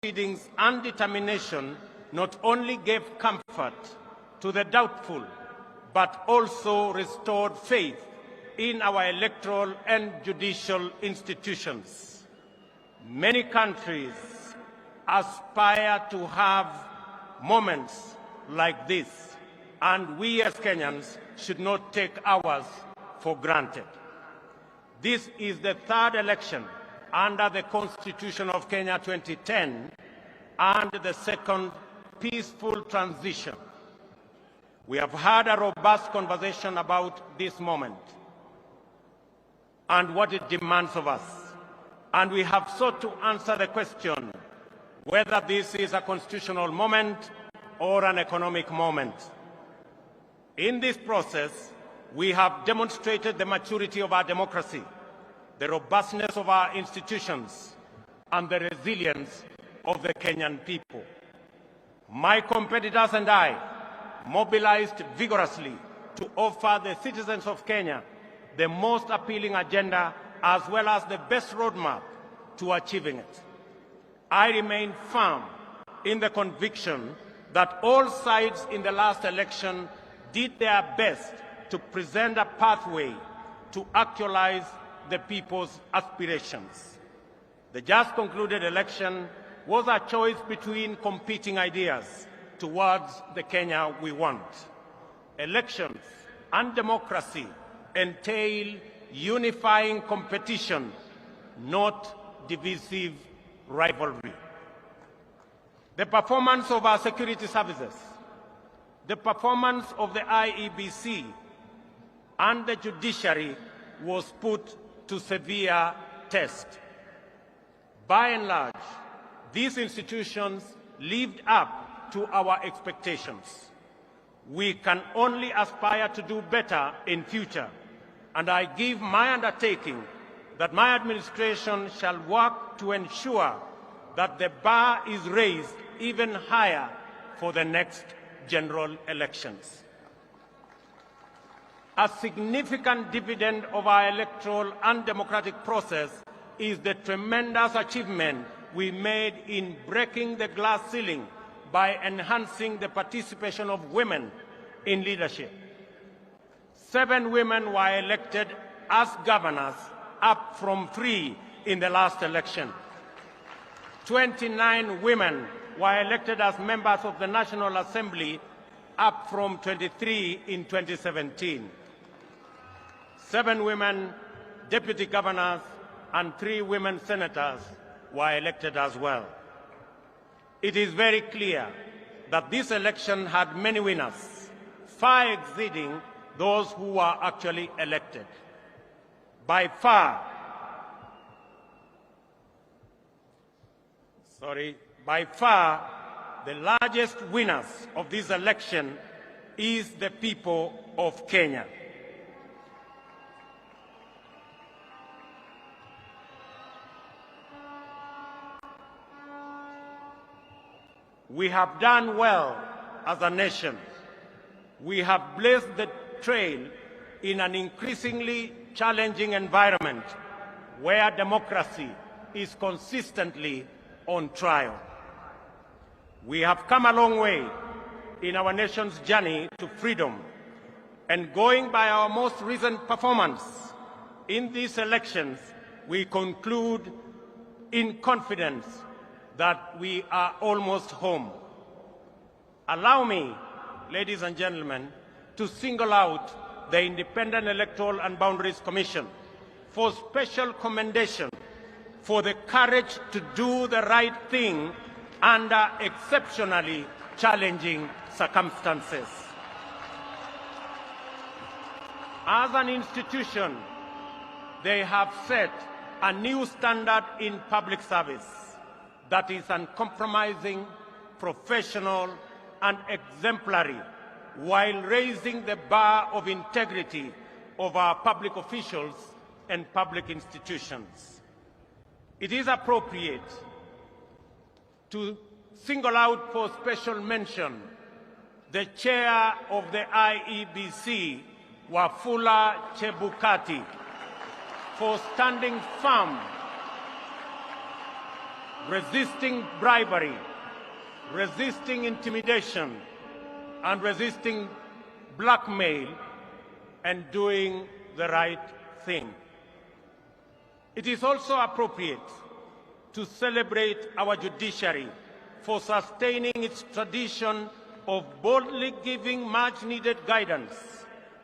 proceedings and determination not only gave comfort to the doubtful, but also restored faith in our electoral and judicial institutions. Many countries aspire to have moments like this, and we as Kenyans should not take ours for granted. This is the third election under the Constitution of Kenya 2010 and the second peaceful transition. We have had a robust conversation about this moment and what it demands of us. And we have sought to answer the question whether this is a constitutional moment or an economic moment. In this process, we have demonstrated the maturity of our democracy, the robustness of our institutions, and the resilience of the Kenyan people. My competitors and I mobilized vigorously to offer the citizens of Kenya the most appealing agenda as well as the best roadmap to achieving it. I remain firm in the conviction that all sides in the last election did their best to present a pathway to actualize the people's aspirations. The just concluded election was a choice between competing ideas towards the Kenya we want. Elections and democracy entail unifying competition, not divisive rivalry. The performance of our security services, the performance of the IEBC, and the judiciary was put to severe test. By and large, these institutions lived up to our expectations. We can only aspire to do better in future, and I give my undertaking that my administration shall work to ensure that the bar is raised even higher for the next general elections. A significant dividend of our electoral and democratic process is the tremendous achievement we made in breaking the glass ceiling by enhancing the participation of women in leadership. 7 women were elected as governors, up from 3 in the last election. 29 women were elected as members of the National Assembly, up from 23 in 2017. 7 women deputy governors and 3 women senators were elected as well. It is very clear that this election had many winners, far exceeding those who were actually elected. By far, the largest winners of this election is the people of Kenya. We have done well as a nation. We have blazed the trail in an increasingly challenging environment where democracy is consistently on trial. We have come a long way in our nation's journey to freedom, and going by our most recent performance in these elections, we conclude in confidence that we are almost home. Allow me, ladies and gentlemen, to single out the Independent Electoral and Boundaries Commission for special commendation for the courage to do the right thing under exceptionally challenging circumstances. As an institution, they have set a new standard in public service that is uncompromising, professional, and exemplary, while raising the bar of integrity of our public officials and public institutions. It is appropriate to single out for special mention the chair of the IEBC, Wafula Chebukati, for standing firm resisting bribery, resisting intimidation, and resisting blackmail, and doing the right thing. It is also appropriate to celebrate our judiciary for sustaining its tradition of boldly giving much-needed guidance,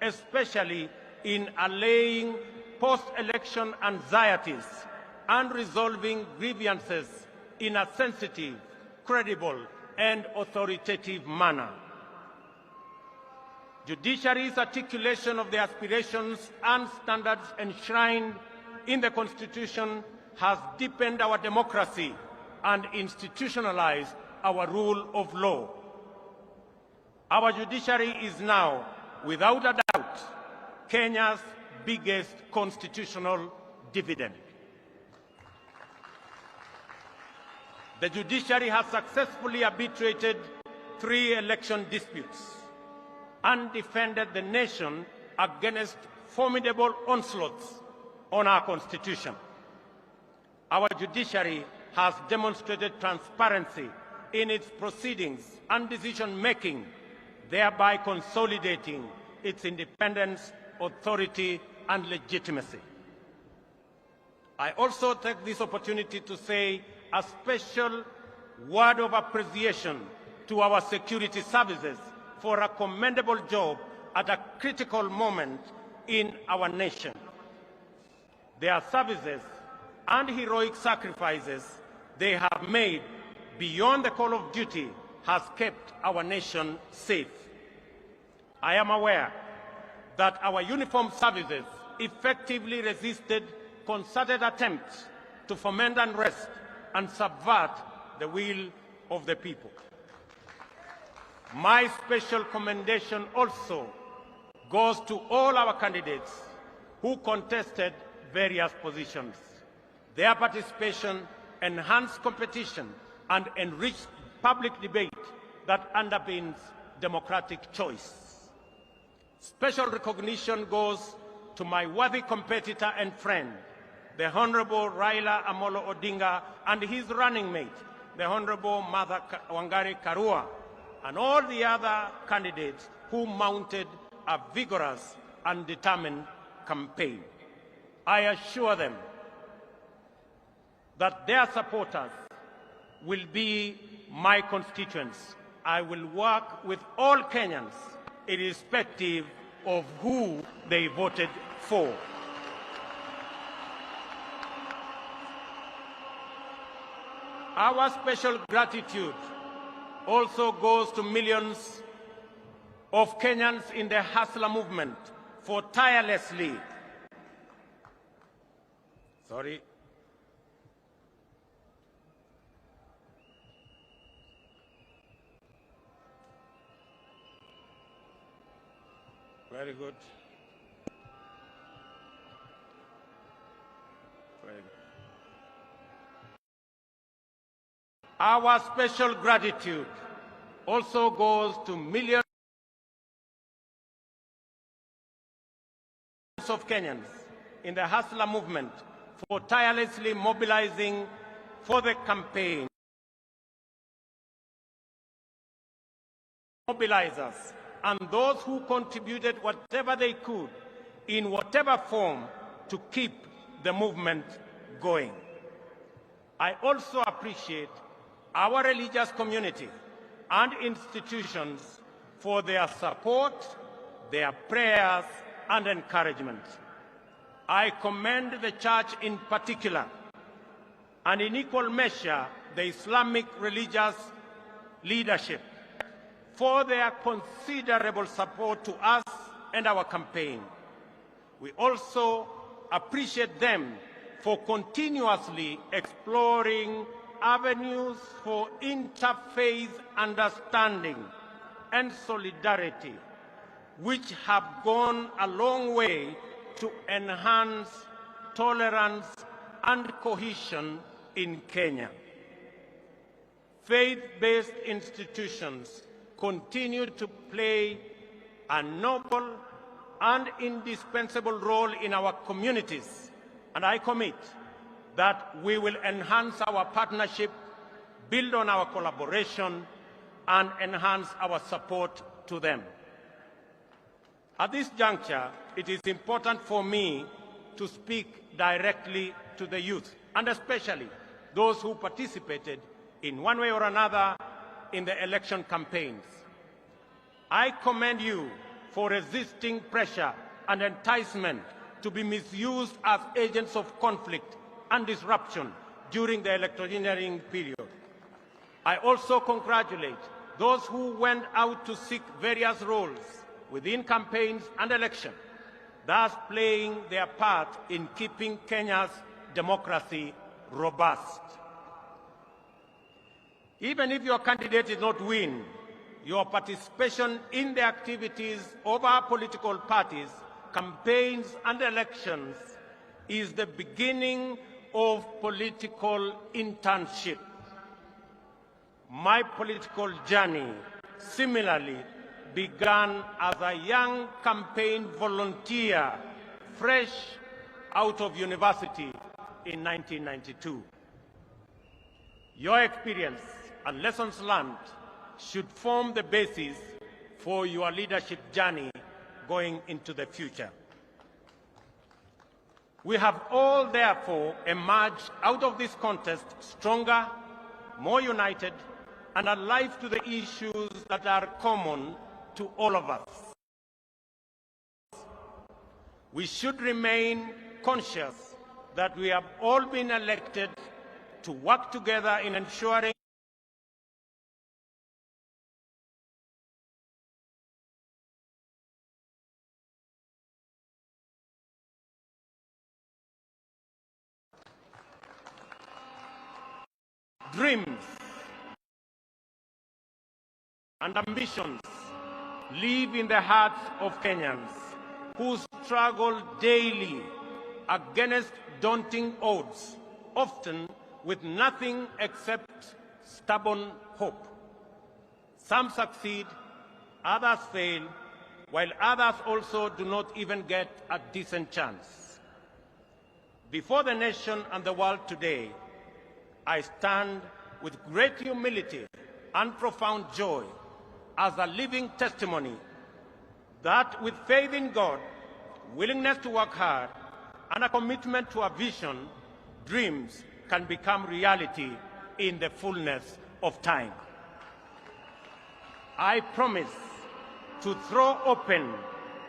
especially in allaying post-election anxieties and resolving grievances in a sensitive, credible, and authoritative manner. Judiciary's articulation of the aspirations and standards enshrined in the Constitution has deepened our democracy and institutionalized our rule of law. Our judiciary is now, without a doubt, Kenya's biggest constitutional dividend. The judiciary has successfully arbitrated 3 election disputes and defended the nation against formidable onslaughts on our Constitution. Our judiciary has demonstrated transparency in its proceedings and decision-making, thereby consolidating its independence, authority, and legitimacy. I also take this opportunity to say a special word of appreciation to our security services for a commendable job at a critical moment in our nation. Their services and heroic sacrifices they have made beyond the call of duty has kept our nation safe. I am aware that our uniformed services effectively resisted concerted attempts to foment unrest and subvert the will of the people. My special commendation also goes to all our candidates who contested various positions. Their participation enhanced competition and enriched public debate that underpins democratic choice. Special recognition goes to my worthy competitor and friend, the Honorable Raila Amolo Odinga, and his running mate, the Honorable Martha Wangari Karua, and all the other candidates who mounted a vigorous and determined campaign. I assure them that their supporters will be my constituents. I will work with all Kenyans, irrespective of who they voted for. Our special gratitude also goes to millions of Kenyans in the Hustler movement for tirelessly Very good. Very good. Our special gratitude also goes to millions of Kenyans in the Hustler movement for tirelessly mobilizing for the campaign. Mobilizers and those who contributed whatever they could in whatever form to keep the movement going. I also appreciate our religious community and institutions for their support, their prayers, and encouragement. I commend the Church in particular, and in equal measure the Islamic religious leadership, for their considerable support to us and our campaign. We also appreciate them for continuously exploring avenues for interfaith understanding and solidarity, which have gone a long way to enhance tolerance and cohesion in Kenya. Faith-based institutions continue to play a noble and indispensable role in our communities, and I commit that we will enhance our partnership, build on our collaboration, and enhance our support to them. At this juncture, it is important for me to speak directly to the youth, and especially those who participated in one way or another in the election campaigns. I commend you for resisting pressure and enticement to be misused as agents of conflict and disruption during the electioneering period. I also congratulate those who went out to seek various roles within campaigns and elections, thus playing their part in keeping Kenya's democracy robust. Even if your candidate did not win, your participation in the activities of our political parties, campaigns and elections is the beginning of political internship. My political journey similarly began as a young campaign volunteer, fresh out of university in 1992. Your experience and lessons learned should form the basis for your leadership journey going into the future. We have all therefore emerged out of this contest stronger, more united, and alive to the issues that are common to all of us. We should remain conscious that we have all been elected to work together in ensuring dreams and ambitions live in the hearts of Kenyans who struggle daily against daunting odds, often with nothing except stubborn hope. Some succeed, others fail, while others also do not even get a decent chance. Before the nation and the world today, I stand with great humility and profound joy as a living testimony that with faith in God, willingness to work hard, and a commitment to a vision, dreams can become reality in the fullness of time. I promise to throw open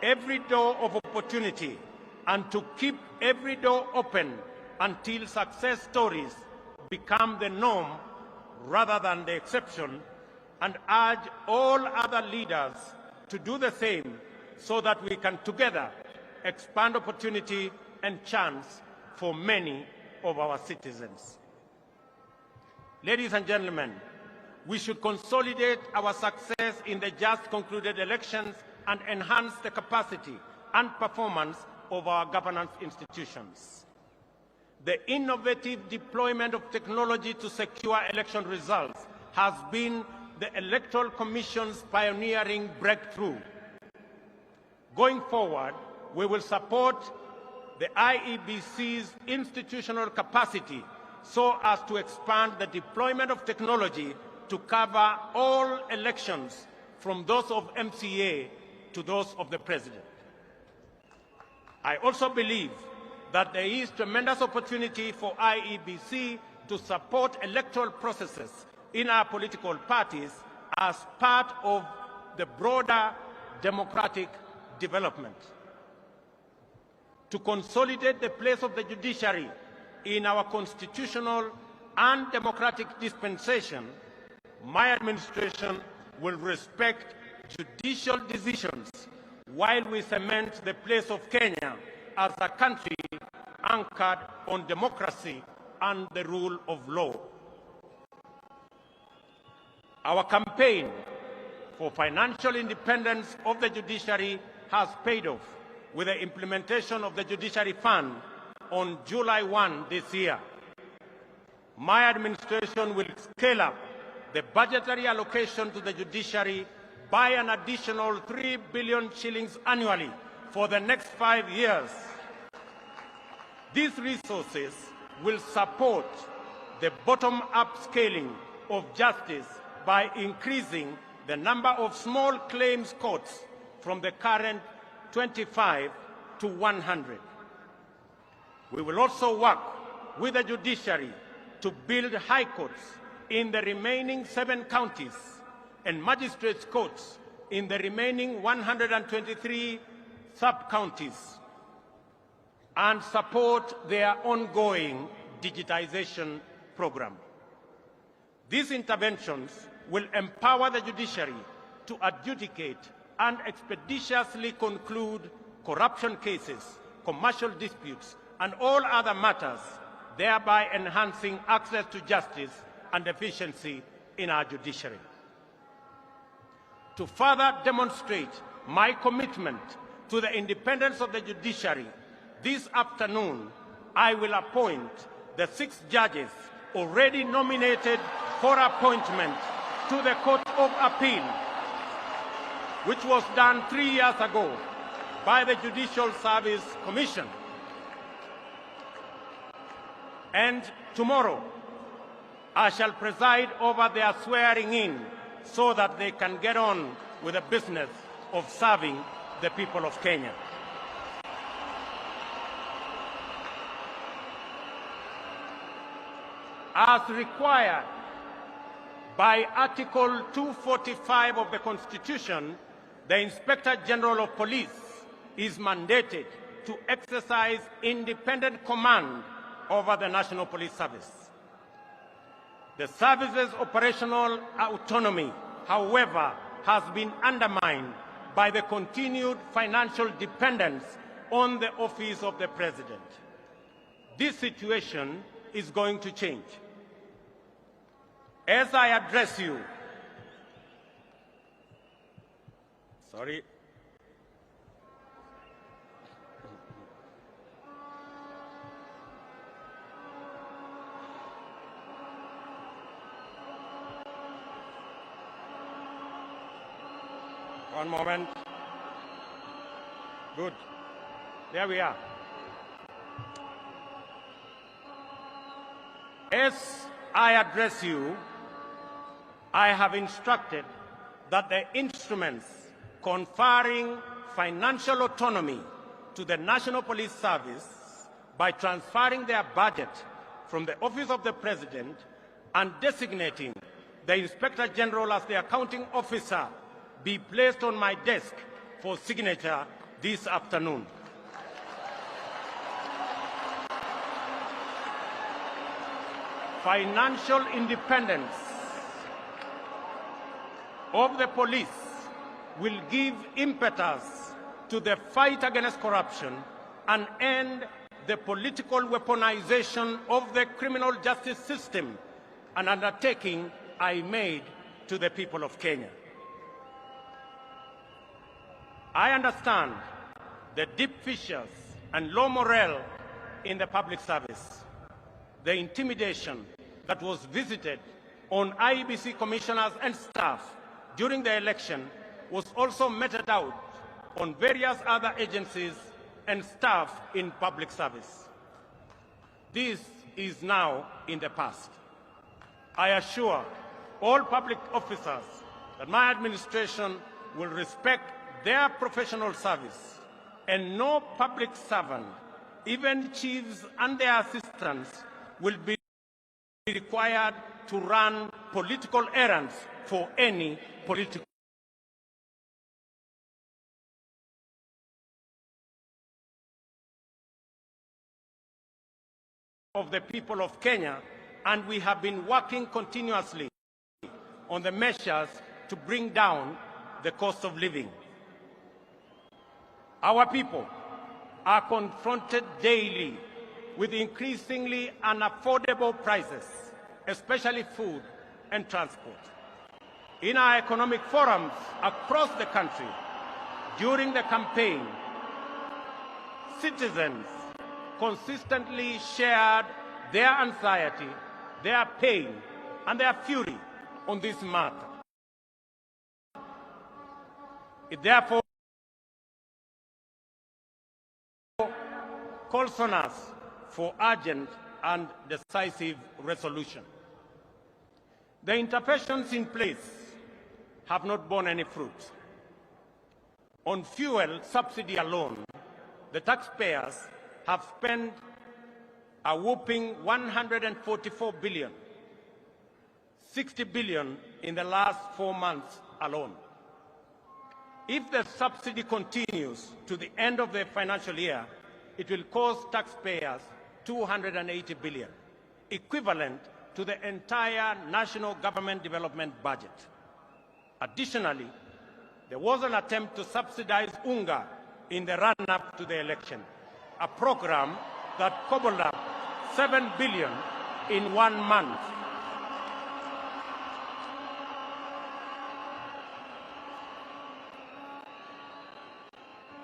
every door of opportunity and to keep every door open until success stories become the norm rather than the exception, and urge all other leaders to do the same so that we can together expand opportunity and chance for many of our citizens. Ladies and gentlemen, we should consolidate our success in the just concluded elections and enhance the capacity and performance of our governance institutions. The innovative deployment of technology to secure election results has been the Electoral Commission's pioneering breakthrough. Going forward, we will support the IEBC's institutional capacity so as to expand the deployment of technology to cover all elections, from those of MCA to those of the President. I also believe that there is tremendous opportunity for IEBC to support electoral processes in our political parties as part of the broader democratic development. To consolidate the place of the judiciary in our constitutional and democratic dispensation, my administration will respect judicial decisions while we cement the place of Kenya as a country anchored on democracy and the rule of law. Our campaign for financial independence of the judiciary has paid off with the implementation of the Judiciary Fund on July 1 this year. My administration will scale up the budgetary allocation to the judiciary by an additional 3 billion shillings annually for the next 5 years. These resources will support the bottom-up scaling of justice by increasing the number of small claims courts from the current 25 to 100. We will also work with the judiciary to build high courts in the remaining 7 counties and magistrates' courts in the remaining 123 sub-counties, and support their ongoing digitization program. These interventions will empower the judiciary to adjudicate and expeditiously conclude corruption cases, commercial disputes, and all other matters, thereby enhancing access to justice and efficiency in our judiciary. To further demonstrate my commitment to the independence of the judiciary, this afternoon I will appoint the 6 judges already nominated for appointment to the Court of Appeal, which was done 3 years ago by the Judicial Service Commission. And tomorrow, I shall preside over their swearing in so that they can get on with the business of serving the people of Kenya. As required by Article 245 of the Constitution, the Inspector General of Police is mandated to exercise independent command over the National Police Service. The service's operational autonomy, however, has been undermined by the continued financial dependence on the office of the President. This situation is going to change. As I address you, One moment. Good. There we are. As I address you, I have instructed that the instruments conferring financial autonomy to the National Police Service by transferring their budget from the Office of the President and designating the Inspector General as the accounting officer be placed on my desk for signature this afternoon. Financial independence of the police will give impetus to the fight against corruption and end the political weaponization of the criminal justice system, an undertaking I made to the people of Kenya. I understand the deep fissures and low morale in the public service. The intimidation that was visited on IEBC commissioners and staff during the election was also meted out on various other agencies and staff in public service. This is now in the past. I assure all public officers that my administration will respect their professional service, and no public servant, even chiefs and their assistants, will be required to run political errands for any political of the people of Kenya, and we have been working continuously on the measures to bring down the cost of living. Our people are confronted daily with increasingly unaffordable prices, especially food and transport. In our economic forums across the country, during the campaign, citizens consistently shared their anxiety, their pain, and their fury on this matter. It therefore calls on us for urgent and decisive resolution. The interventions in place have not borne any fruit. On fuel subsidy alone, the taxpayers have spent a whopping 144 billion, 60 billion in the last 4 months alone. If the subsidy continues to the end of the financial year, it will cost taxpayers 280 billion, equivalent to the entire national government development budget. Additionally, there was an attempt to subsidize unga in the run-up to the election, a program that cobbled up 7 billion in 1 month.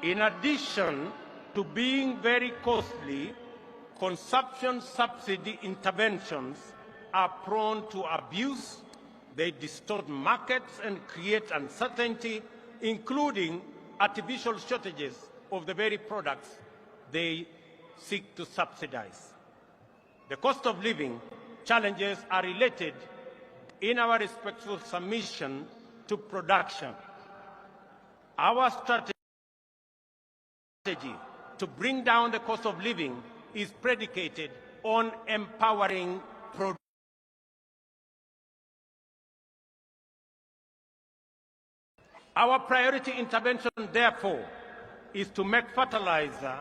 In addition to being very costly, consumption subsidy interventions are prone to abuse. They distort markets and create uncertainty, including artificial shortages of the very products they seek to subsidize. The cost of living challenges are related in our respectful submission to production. Our strategy to bring down the cost of living is predicated on empowering production. Our priority intervention, therefore, is to make fertilizer,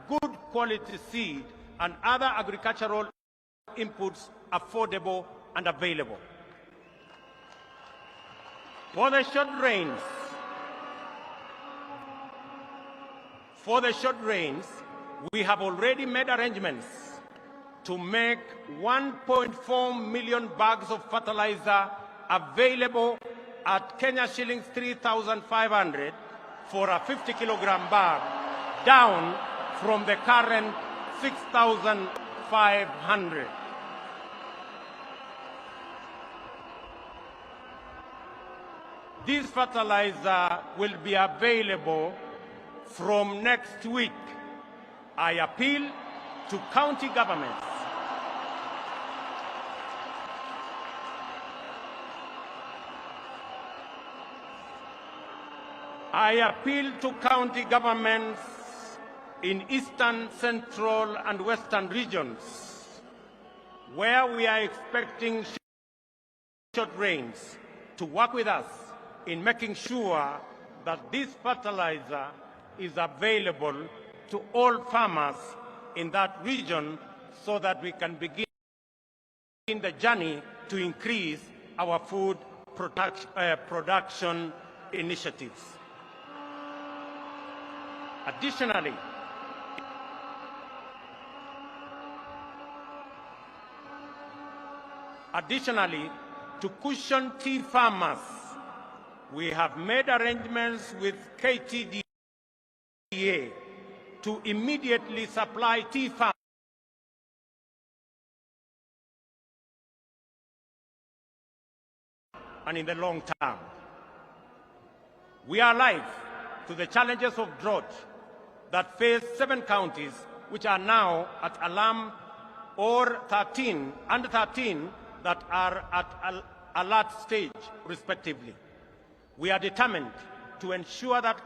good quality seed, and other agricultural inputs affordable and available. For the short rains, we have already made arrangements to make 1.4 million bags of fertilizer available at Kenya shillings 3,500 for a 50-kilogram bag, down from the current 6,500. This fertilizer will be available from next week. I appeal to county governments in eastern, central, and western regions where we are expecting short rains to work with us in making sure that this fertilizer is available to all farmers in that region so that we can begin the journey to increase our food production initiatives. Additionally, to cushion tea farmers, we have made arrangements with KTDA to immediately supply tea farmers and in the long term. We are alive to the challenges of drought that face 7 counties, which are now at alarm, or 13 that are at alert stage, respectively. We are determined to ensure that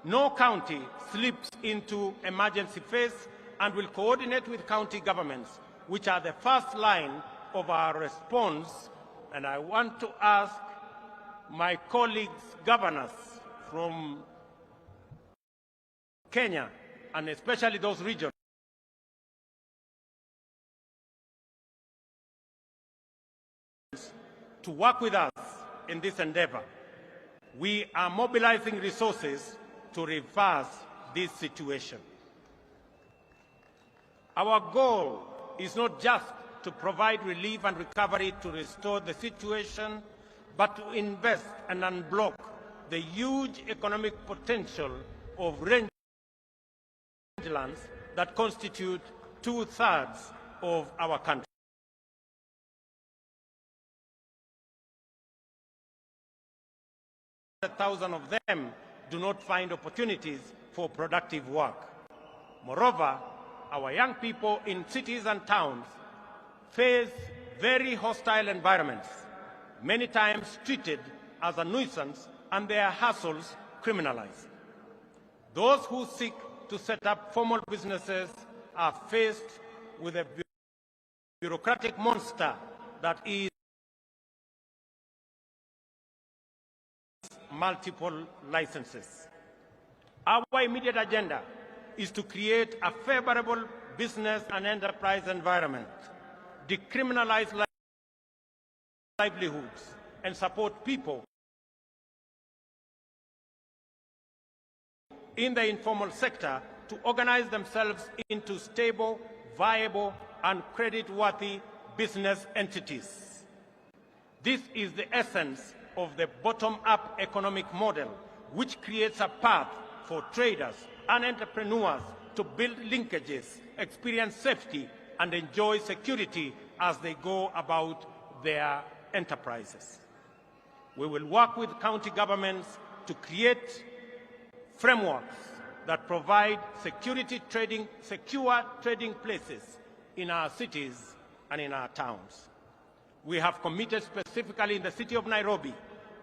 no county slips into emergency phase, and will coordinate with county governments, which are the first line of our response. And I want to ask my colleagues, governors from Kenya, and especially those regions, to work with us in this endeavor. We are mobilizing resources to reverse this situation. Our goal is not just to provide relief and recovery to restore the situation, but to invest and unblock the huge economic potential of rangelands that constitute 2/3 of our country. Thousands of them do not find opportunities for productive work. Moreover, our young people in cities and towns face very hostile environments, many times treated as a nuisance and their hassles criminalized. Those who seek to set up formal businesses are faced with a bureaucratic monster that is multiple licenses. Our immediate agenda is to create a favorable business and enterprise environment, decriminalize livelihoods, and support people in the informal sector to organize themselves into stable, viable, and credit-worthy business entities. This is the essence of the bottom-up economic model, which creates a path for traders and entrepreneurs to build linkages, experience safety, and enjoy security as they go about their enterprises. We will work with county governments to create frameworks that provide secure trading places in our cities and in our towns. We have committed specifically in the city of Nairobi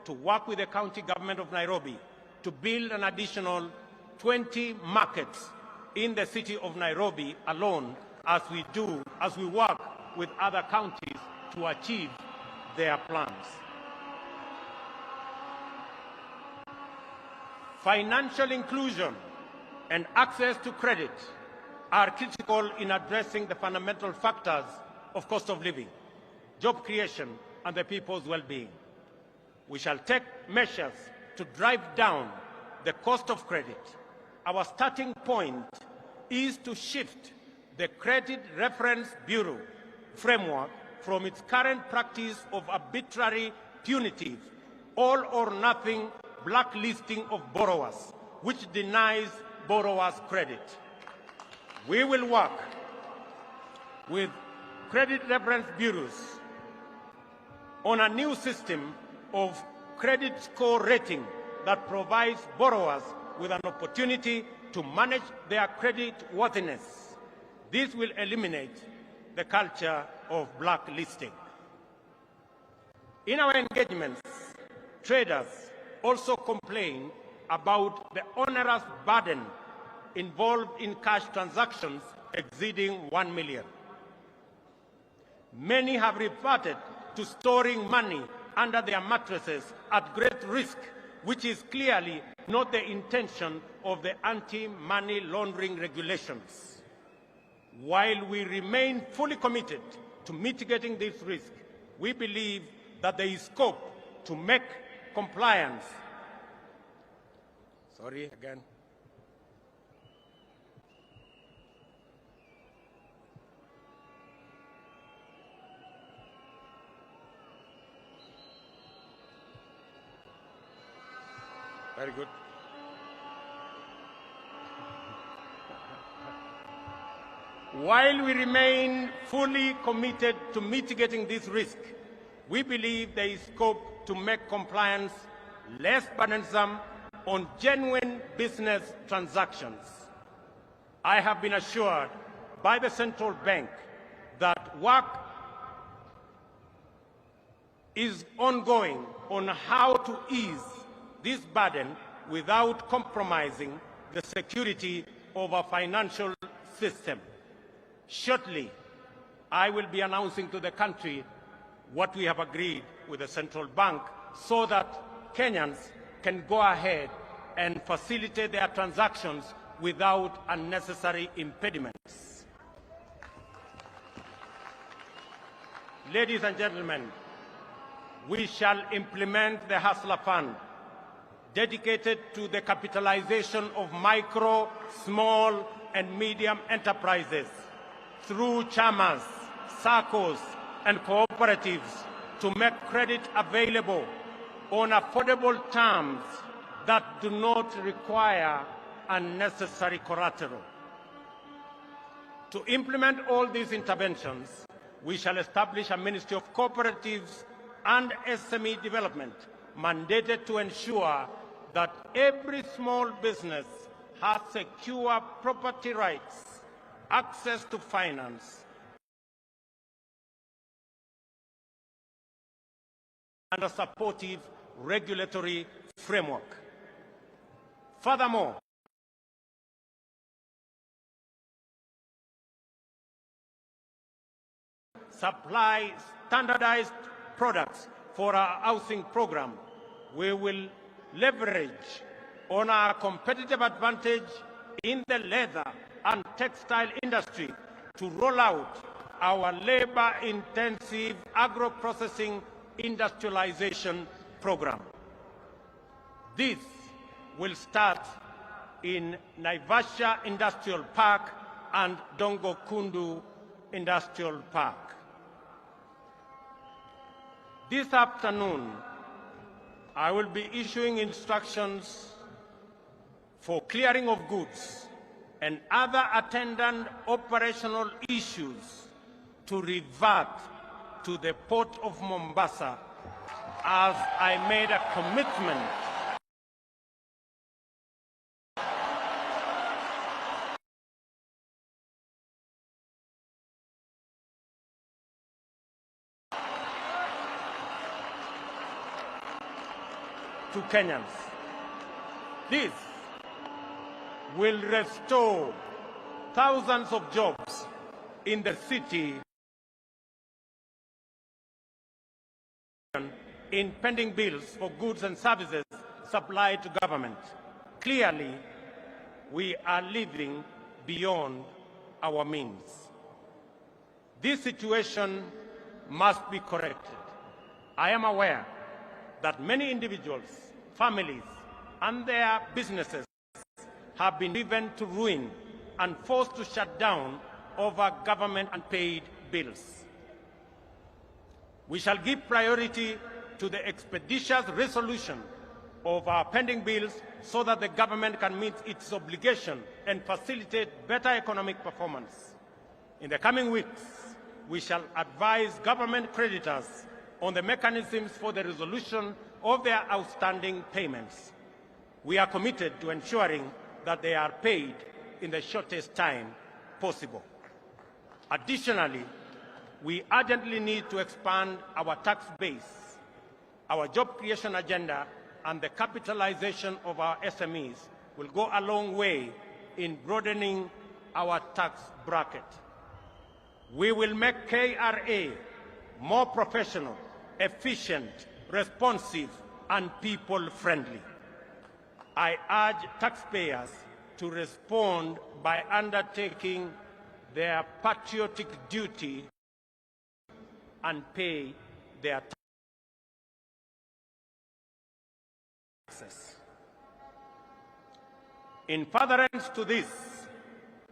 to work with the county government of Nairobi to build an additional 20 markets in the city of Nairobi alone as we work with other counties to achieve their plans. Financial inclusion and access to credit are critical in addressing the fundamental factors of cost of living, job creation, and the people's well-being. We shall take measures to drive down the cost of credit. Our starting point is to shift the Credit Reference Bureau framework from its current practice of arbitrary, punitive, all-or-nothing blacklisting of borrowers, which denies borrowers credit. We will work with credit reference bureaus on a new system of credit score rating that provides borrowers with an opportunity to manage their credit worthiness. This will eliminate the culture of blacklisting. In our engagements, traders also complain about the onerous burden involved in cash transactions exceeding 1 million. Many have reverted to storing money under their mattresses at great risk, which is clearly not the intention of the anti-money laundering regulations. While we remain fully committed to mitigating this risk, we believe that there is scope to make compliance. Very good. While we remain fully committed to mitigating this risk, we believe there is scope to make compliance less burdensome on genuine business transactions. I have been assured by the central bank that work is ongoing on how to ease this burden without compromising the security of our financial system. Shortly, I will be announcing to the country what we have agreed with the central bank so that Kenyans can go ahead and facilitate their transactions without unnecessary impediments. Ladies and gentlemen, we shall implement the Hustler Fund, dedicated to the capitalization of micro, small, and medium enterprises through chamas, SACCOs, and cooperatives to make credit available on affordable terms that do not require unnecessary collateral. To implement all these interventions, we shall establish a Ministry of Cooperatives and SME Development mandated to ensure that every small business has secure property rights access to finance, and a supportive regulatory framework. Furthermore, supply standardized products for our housing program. We will leverage on our competitive advantage in the leather and textile industry to roll out our labor-intensive agro-processing industrialization program. This will start in Naivasha Industrial Park and Dongo Kundu Industrial Park. This afternoon, I will be issuing instructions for clearing of goods and other attendant operational issues to revert to the Port of Mombasa, as I made a commitment to Kenyans. This will restore thousands of jobs in the city in pending bills for goods and services supplied to government. Clearly, we are living beyond our means. This situation must be corrected. I am aware that many individuals, families, and their businesses have been driven to ruin and forced to shut down over government unpaid bills. We shall give priority to the expeditious resolution of our pending bills so that the government can meet its obligation and facilitate better economic performance. In the coming weeks, we shall advise government creditors on the mechanisms for the resolution of their outstanding payments. We are committed to ensuring that they are paid in the shortest time possible. Additionally, we urgently need to expand our tax base. Our job creation agenda and the capitalization of our SMEs will go a long way in broadening our tax bracket. We will make KRA more professional, efficient, responsive, and people-friendly. I urge taxpayers to respond by undertaking their patriotic duty and pay their taxes. In furtherance to this,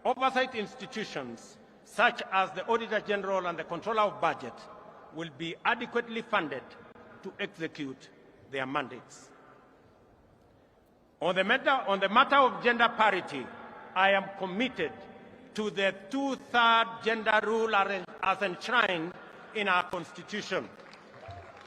oversight institutions such as the Auditor General and the Controller of Budget will be adequately funded to execute their mandates. On the matter of gender parity, I am committed to the two-thirds gender rule as enshrined in our Constitution.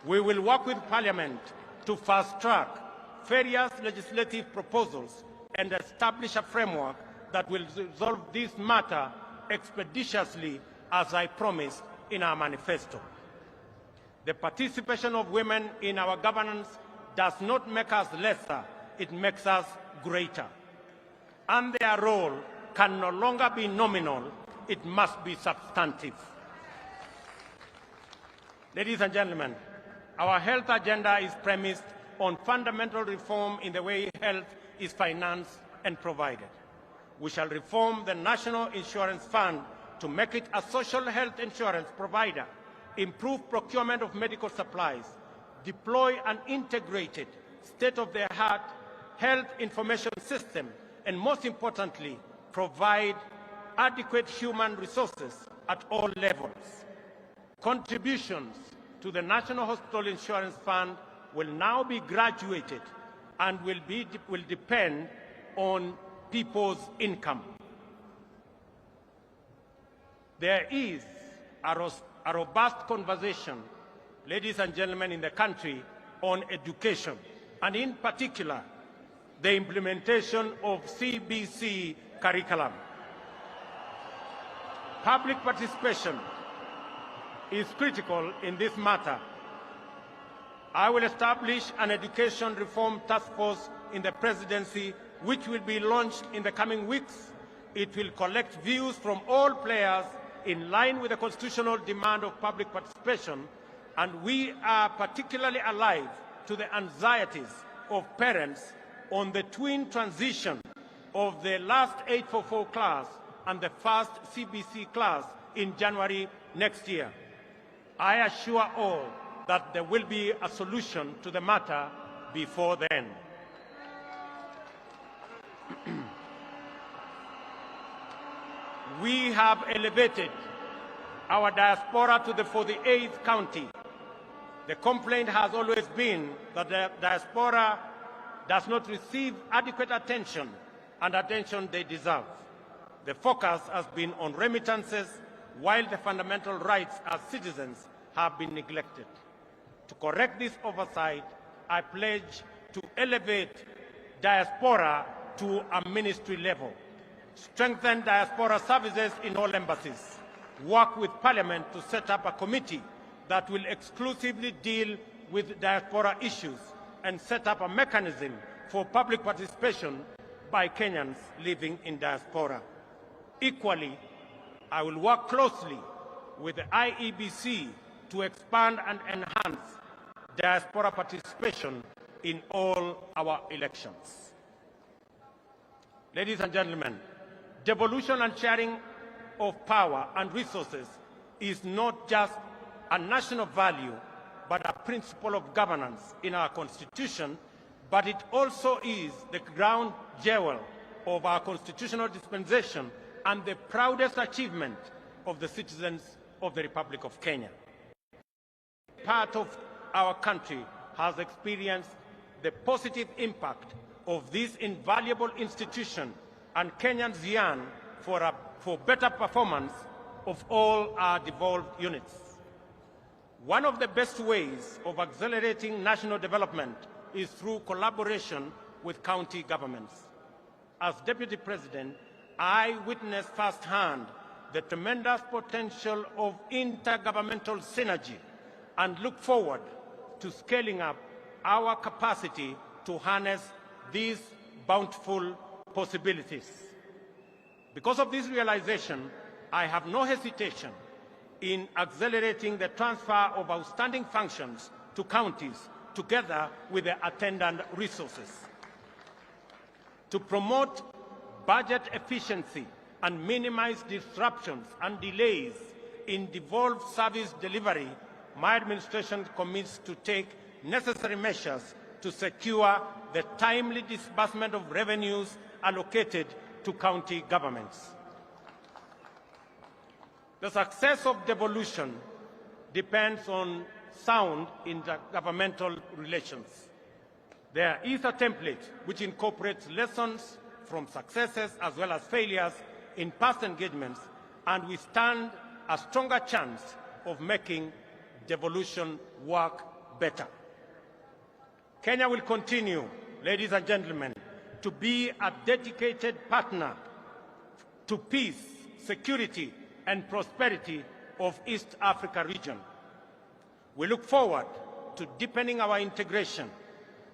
We will work with Parliament to fast-track various legislative proposals and establish a framework that will resolve this matter expeditiously, as I promised in our manifesto. The participation of women in our governance does not make us lesser, it makes us greater. And their role can no longer be nominal, it must be substantive. Ladies and gentlemen, our health agenda is premised on fundamental reform in the way health is financed and provided. We shall reform the National Insurance Fund to make it a social health insurance provider, improve procurement of medical supplies, deploy an integrated, state-of-the-art health information system, and most importantly, provide adequate human resources at all levels. Contributions to the National Hospital Insurance Fund will now be graduated and will depend on people's income. There is a robust conversation, ladies and gentlemen, in the country on education, and in particular, the implementation of CBC curriculum. Public participation is critical in this matter. I will establish an education reform task force in the presidency, which will be launched in the coming weeks. It will collect views from all players in line with the constitutional demand of public participation, and we are particularly alive to the anxieties of parents on the twin transition of the last 844 class and the first CBC class in January next year. I assure all that there will be a solution to the matter before then. We have elevated our diaspora to the 48th county. The complaint has always been that the diaspora does not receive adequate attention and attention they deserve. The focus has been on remittances, while the fundamental rights as citizens have been neglected. To correct this oversight, I pledge to elevate diaspora to a ministry level, strengthen diaspora services in all embassies, work with Parliament to set up a committee that will exclusively deal with diaspora issues, and set up a mechanism for public participation by Kenyans living in diaspora. Equally, I will work closely with the IEBC to expand and enhance diaspora participation in all our elections. Ladies and gentlemen, devolution and sharing of power and resources is not just a national value, but a principle of governance in our Constitution, but it also is the crown jewel of our constitutional dispensation and the proudest achievement of the citizens of the Republic of Kenya. Part of our country has experienced the positive impact of this invaluable institution, and Kenyans yearn for better performance of all our devolved units. One of the best ways of accelerating national development is through collaboration with county governments. As Deputy President, I witnessed firsthand the tremendous potential of intergovernmental synergy and look forward to scaling up our capacity to harness these bountiful possibilities. Because of this realization, I have no hesitation in accelerating the transfer of outstanding functions to counties together with the attendant resources. To promote budget efficiency and minimize disruptions and delays in devolved service delivery, my administration commits to take necessary measures to secure the timely disbursement of revenues allocated to county governments. The success of devolution depends on sound intergovernmental relations. There is a template which incorporates lessons from successes as well as failures in past engagements, and we stand a stronger chance of making devolution work better. Kenya will continue, ladies and gentlemen, to be a dedicated partner to peace, security, and prosperity of East Africa region. We look forward to deepening our integration.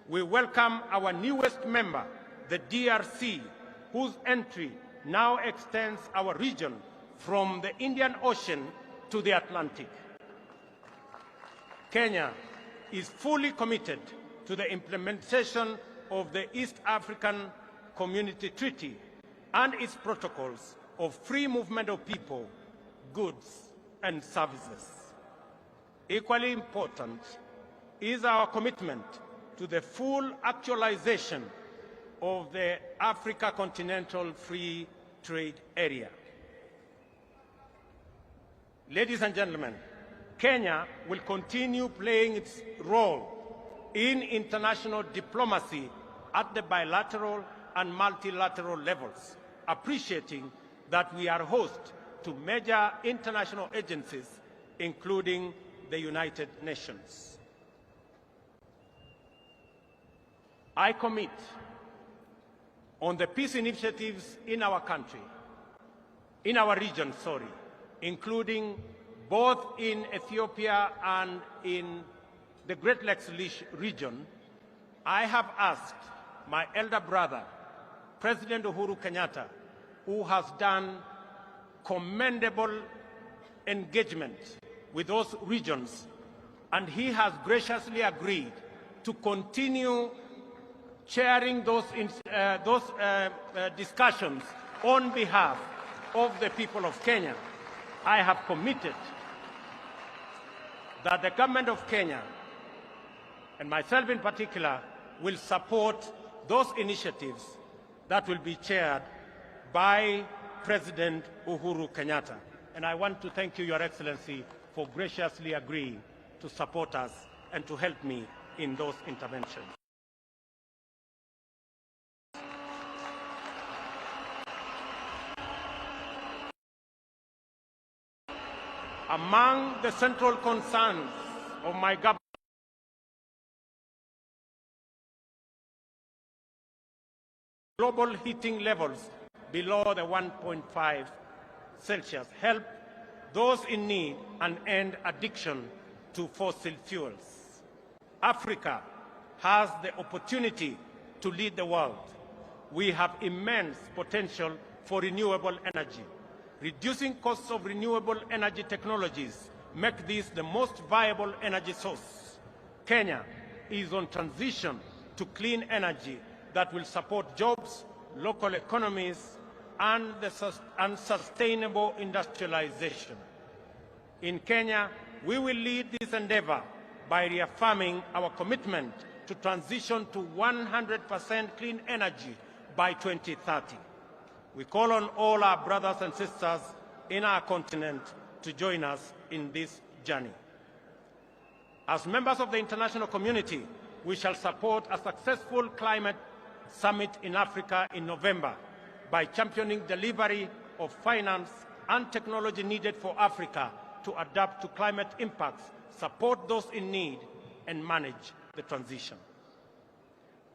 We welcome our newest member, the DRC, whose entry now extends our region from the Indian Ocean to the Atlantic. Kenya is fully committed to the implementation of the East African Community Treaty and its protocols of free movement of people, goods, and services. Equally important is our commitment to the full actualization of the Africa Continental Free Trade Area. Ladies and gentlemen, Kenya will continue playing its role in international diplomacy at the bilateral and multilateral levels, appreciating that we are host to major international agencies, including the United Nations. I commit on the peace initiatives in our country, in our region, including both in Ethiopia and in the Great Lakes region, I have asked my elder brother, President Uhuru Kenyatta, who has done commendable engagement with those regions, and he has graciously agreed to continue chairing those discussions on behalf of the people of Kenya. I have committed that the government of Kenya, and myself in particular, will support those initiatives that will be chaired by President Uhuru Kenyatta. And I want to thank you, Your Excellency, for graciously agreeing to support us and to help me in those interventions. Among the central concerns of my government, global heating levels below the 1.5 Celsius, help those in need and end addiction to fossil fuels. Africa has the opportunity to lead the world. We have immense potential for renewable energy. Reducing costs of renewable energy technologies make this the most viable energy source. Kenya is on transition to clean energy that will support jobs, local economies, and sustainable industrialization. In Kenya, we will lead this endeavor by reaffirming our commitment to transition to 100% clean energy by 2030. We call on all our brothers and sisters in our continent to join us in this journey. As members of the international community, we shall support a successful climate summit in Africa in November by championing delivery of finance and technology needed for Africa to adapt to climate impacts, support those in need, and manage the transition.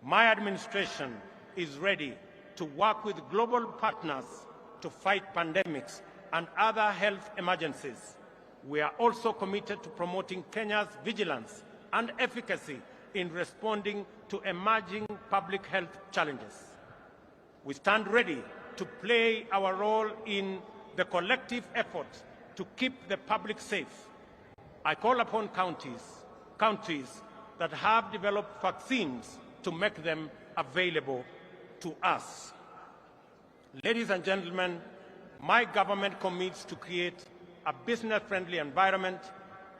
My administration is ready to work with global partners to fight pandemics and other health emergencies. We are also committed to promoting Kenya's vigilance and efficacy in responding to emerging public health challenges. We stand ready to play our role in the collective effort to keep the public safe. I call upon countries that have developed vaccines to make them available to us. Ladies and gentlemen, my government commits to create a business-friendly environment,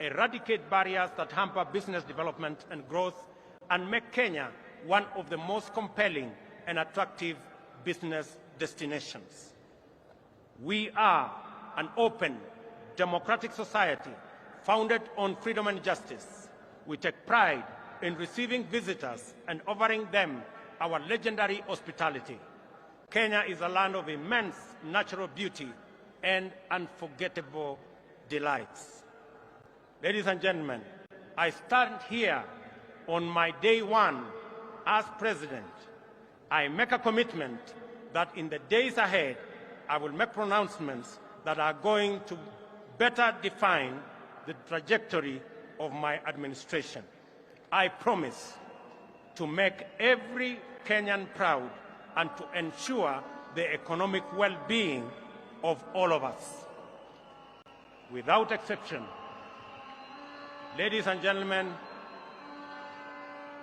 eradicate barriers that hamper business development and growth, and make Kenya one of the most compelling and attractive business destinations. We are an open, democratic society founded on freedom and justice. We take pride in receiving visitors and offering them our legendary hospitality. Kenya is a land of immense natural beauty and unforgettable delights. Ladies and gentlemen, I stand here on my day one as president. I make a commitment that in the days ahead, I will make pronouncements that are going to better define the trajectory of my administration. I promise to make every Kenyan proud and to ensure the economic well-being of all of us. Without exception, ladies and gentlemen,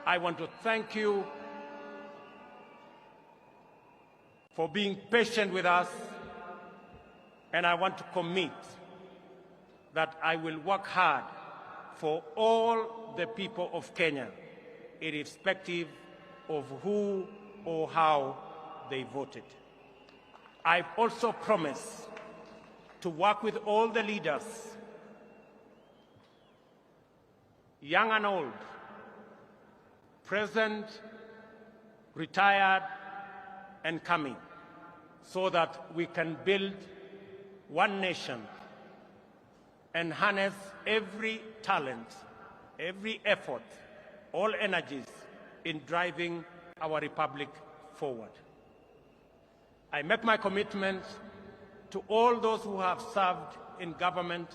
I want to thank you for being patient with us, and I want to commit that I will work hard for all the people of Kenya, irrespective of who or how they voted. I also promise to work with all the leaders, young and old, present, retired, and coming, so that we can build one nation and harness every talent, every effort, all energies in driving our republic forward. I make my commitment to all those who have served in government,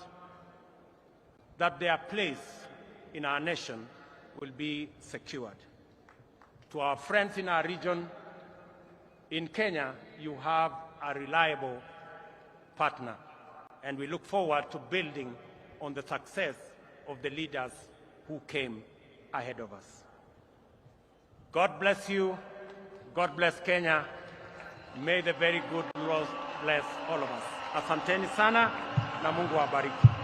that their place in our nation will be secured. To our friends in our region, in Kenya, you have a reliable partner, and we look forward to building on the success of the leaders who came ahead of us. God bless you. God bless Kenya. May the very good Lord bless all of us. Asanteni sana na Mungu awabariki.